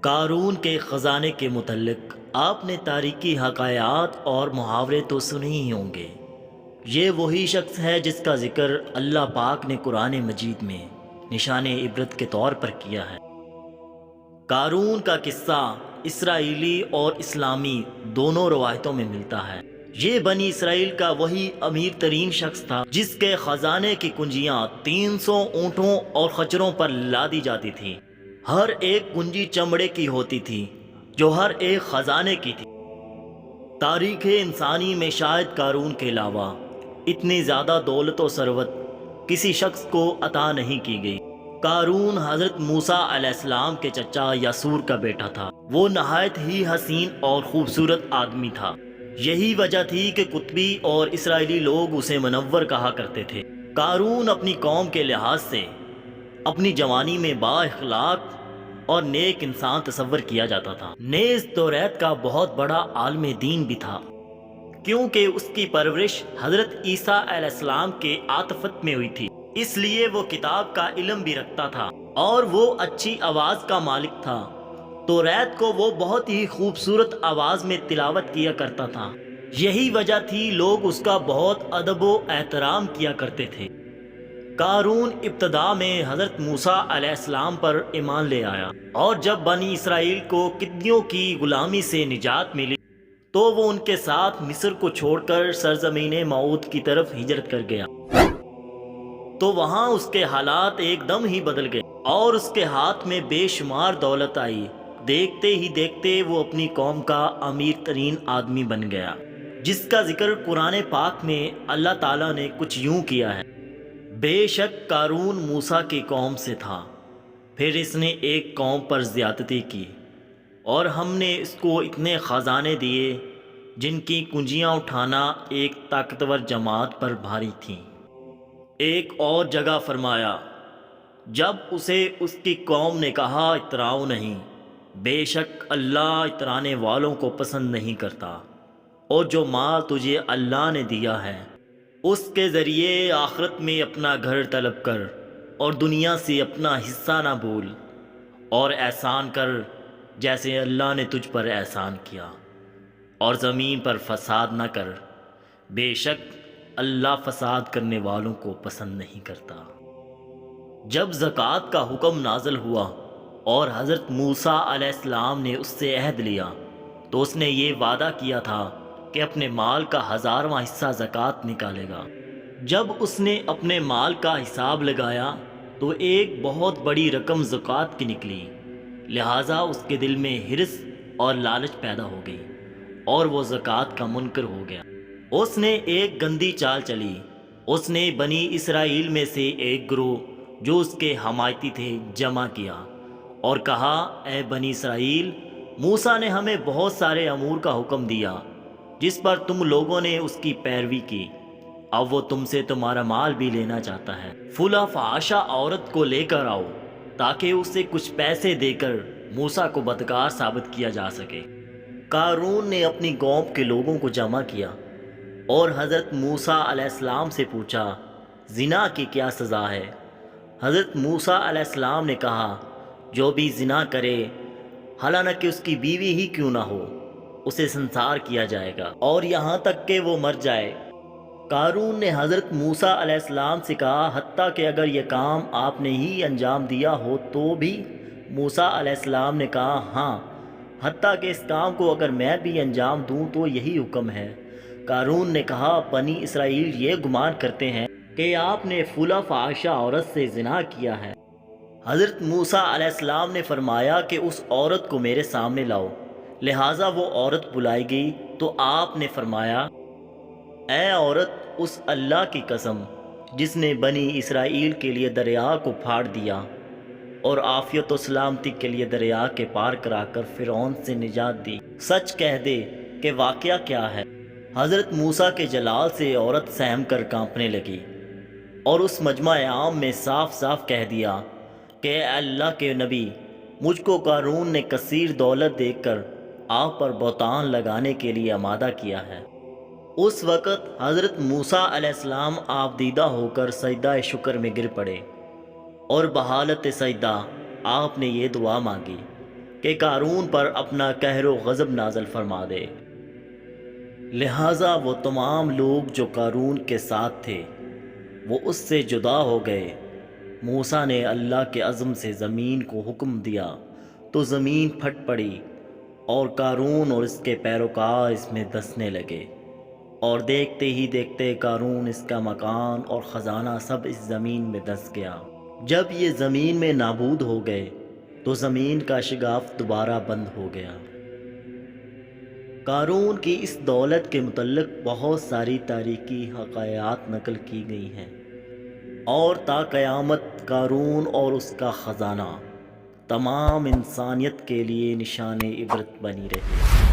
قارون کے خزانے کے متعلق آپ نے تاریخی حقائق اور محاورے تو سنے ہی ہوں گے۔ یہ وہی شخص ہے جس کا ذکر اللہ پاک نے قرآن مجید میں نشان عبرت کے طور پر کیا ہے۔ قارون کا قصہ اسرائیلی اور اسلامی دونوں روایتوں میں ملتا ہے۔ یہ بنی اسرائیل کا وہی امیر ترین شخص تھا جس کے خزانے کی کنجیاں 300 اونٹوں اور خچروں پر لادی جاتی تھی۔ ہر ایک کنجی چمڑے کی ہوتی تھی جو ہر ایک خزانے کی تھی۔ تاریخ انسانی میں شاید قارون کے علاوہ اتنی زیادہ دولت و ثروت کسی شخص کو عطا نہیں کی گئی۔ قارون حضرت موسیٰ علیہ السلام کے چچا یاسور کا بیٹا تھا۔ وہ نہایت ہی حسین اور خوبصورت آدمی تھا۔ یہی وجہ تھی کہ قطبی اور اسرائیلی لوگ اسے منور کہا کرتے تھے۔ قارون اپنی قوم کے لحاظ سے اپنی جوانی میں با اخلاق اور نیک انسان تصور کیا جاتا تھا۔ نیز توریت کا بہت بڑا عالم دین بھی تھا، کیونکہ اس کی پرورش حضرت عیسیٰ علیہ السلام کے عاطفت میں ہوئی تھی، اس لیے وہ کتاب کا علم بھی رکھتا تھا اور وہ اچھی آواز کا مالک تھا۔ توریت کو وہ بہت ہی خوبصورت آواز میں تلاوت کیا کرتا تھا، یہی وجہ تھی لوگ اس کا بہت ادب و احترام کیا کرتے تھے۔ قارون ابتدا میں حضرت موسیٰ علیہ السلام پر ایمان لے آیا، اور جب بنی اسرائیل کو قدیوں کی غلامی سے نجات ملی تو وہ ان کے ساتھ مصر کو چھوڑ کر سرزمین موعود کی طرف ہجرت کر گیا۔ تو وہاں اس کے حالات ایک دم ہی بدل گئے اور اس کے ہاتھ میں بے شمار دولت آئی۔ دیکھتے ہی دیکھتے وہ اپنی قوم کا امیر ترین آدمی بن گیا، جس کا ذکر قرآن پاک میں اللہ تعالیٰ نے کچھ یوں کیا ہے: بے شک قارون موسیٰ کی قوم سے تھا، پھر اس نے ایک قوم پر زیادتی کی، اور ہم نے اس کو اتنے خزانے دیے جن کی کنجیاں اٹھانا ایک طاقتور جماعت پر بھاری تھیں۔ ایک اور جگہ فرمایا: جب اسے اس کی قوم نے کہا اتراؤ نہیں، بے شک اللہ اترانے والوں کو پسند نہیں کرتا، اور جو مال تجھے اللہ نے دیا ہے اس کے ذریعے آخرت میں اپنا گھر طلب کر، اور دنیا سے اپنا حصہ نہ بھول، اور احسان کر جیسے اللہ نے تجھ پر احسان کیا، اور زمین پر فساد نہ کر، بے شک اللہ فساد کرنے والوں کو پسند نہیں کرتا۔ جب زکوٰۃ کا حکم نازل ہوا اور حضرت موسیٰ علیہ السلام نے اس سے عہد لیا تو اس نے یہ وعدہ کیا تھا کہ اپنے مال کا 1000واں حصہ زکوٰۃ نکالے گا۔ جب اس نے اپنے مال کا حساب لگایا تو ایک بہت بڑی رقم زکوٰۃ کی نکلی، لہٰذا اس کے دل میں حرص اور لالچ پیدا ہو گئی اور وہ زکوٰۃ کا منکر ہو گیا۔ اس نے ایک گندی چال چلی۔ اس نے بنی اسرائیل میں سے ایک گروہ جو اس کے حمایتی تھے جمع کیا اور کہا: اے بنی اسرائیل، موسیٰ نے ہمیں بہت سارے امور کا حکم دیا جس پر تم لوگوں نے اس کی پیروی کی، اب وہ تم سے تمہارا مال بھی لینا چاہتا ہے۔ فلاں فحاشہ عورت کو لے کر آؤ تاکہ اسے کچھ پیسے دے کر موسیٰ کو بدکار ثابت کیا جا سکے۔ قارون نے اپنی قوم کے لوگوں کو جمع کیا اور حضرت موسیٰ علیہ السلام سے پوچھا: زنا کی کیا سزا ہے؟ حضرت موسیٰ علیہ السلام نے کہا: جو بھی زنا کرے، حالانکہ اس کی بیوی ہی کیوں نہ ہو، اسے سنسار کیا جائے گا، اور یہاں تک کہ وہ مر جائے۔ قارون نے حضرت موسیٰ علیہ السلام سے کہا: حتیٰ کہ اگر یہ کام آپ نے ہی انجام دیا ہو تو بھی؟ موسیٰ علیہ السلام نے کہا: ہاں، حتیٰ کہ اس کام کو اگر میں بھی انجام دوں تو یہی حکم ہے۔ قارون نے کہا: بنی اسرائیل یہ گمان کرتے ہیں کہ آپ نے فلاں فحاشہ عورت سے زنا کیا ہے۔ حضرت موسیٰ علیہ السلام نے فرمایا کہ اس عورت کو میرے سامنے لاؤ، لہٰذا وہ عورت بلائی گئی تو آپ نے فرمایا: اے عورت، اس اللہ کی قسم جس نے بنی اسرائیل کے لیے دریا کو پھاڑ دیا اور عافیت و سلامتی کے لیے دریا کے پار کرا کر فرعون سے نجات دی، سچ کہہ دے کہ واقعہ کیا ہے۔ حضرت موسیٰ کے جلال سے عورت سہم کر کانپنے لگی اور اس مجمع عام میں صاف صاف کہہ دیا کہ اے اللہ کے نبی، مجھ کو قارون نے کثیر دولت دیکھ کر آپ پر بہتان لگانے کے لیے آمادہ کیا ہے۔ اس وقت حضرت موسیٰ علیہ السلام آپ دیدہ ہو کر سجدہ شکر میں گر پڑے، اور بحالت سجدہ آپ نے یہ دعا مانگی کہ قارون پر اپنا قہر و غضب نازل فرما دے۔ لہٰذا وہ تمام لوگ جو قارون کے ساتھ تھے وہ اس سے جدا ہو گئے۔ موسیٰ نے اللہ کے عزم سے زمین کو حکم دیا تو زمین پھٹ پڑی اور قارون اور اس کے پیروکار اس میں دسنے لگے، اور دیکھتے ہی دیکھتے قارون، اس کا مکان اور خزانہ سب اس زمین میں دس گیا۔ جب یہ زمین میں نابود ہو گئے تو زمین کا شگاف دوبارہ بند ہو گیا۔ قارون کی اس دولت کے متعلق بہت ساری تاریخی حقائق نقل کی گئی ہیں، اور تا قیامت قارون اور اس کا خزانہ تمام انسانیت کے لیے نشان عبرت بنی رہے۔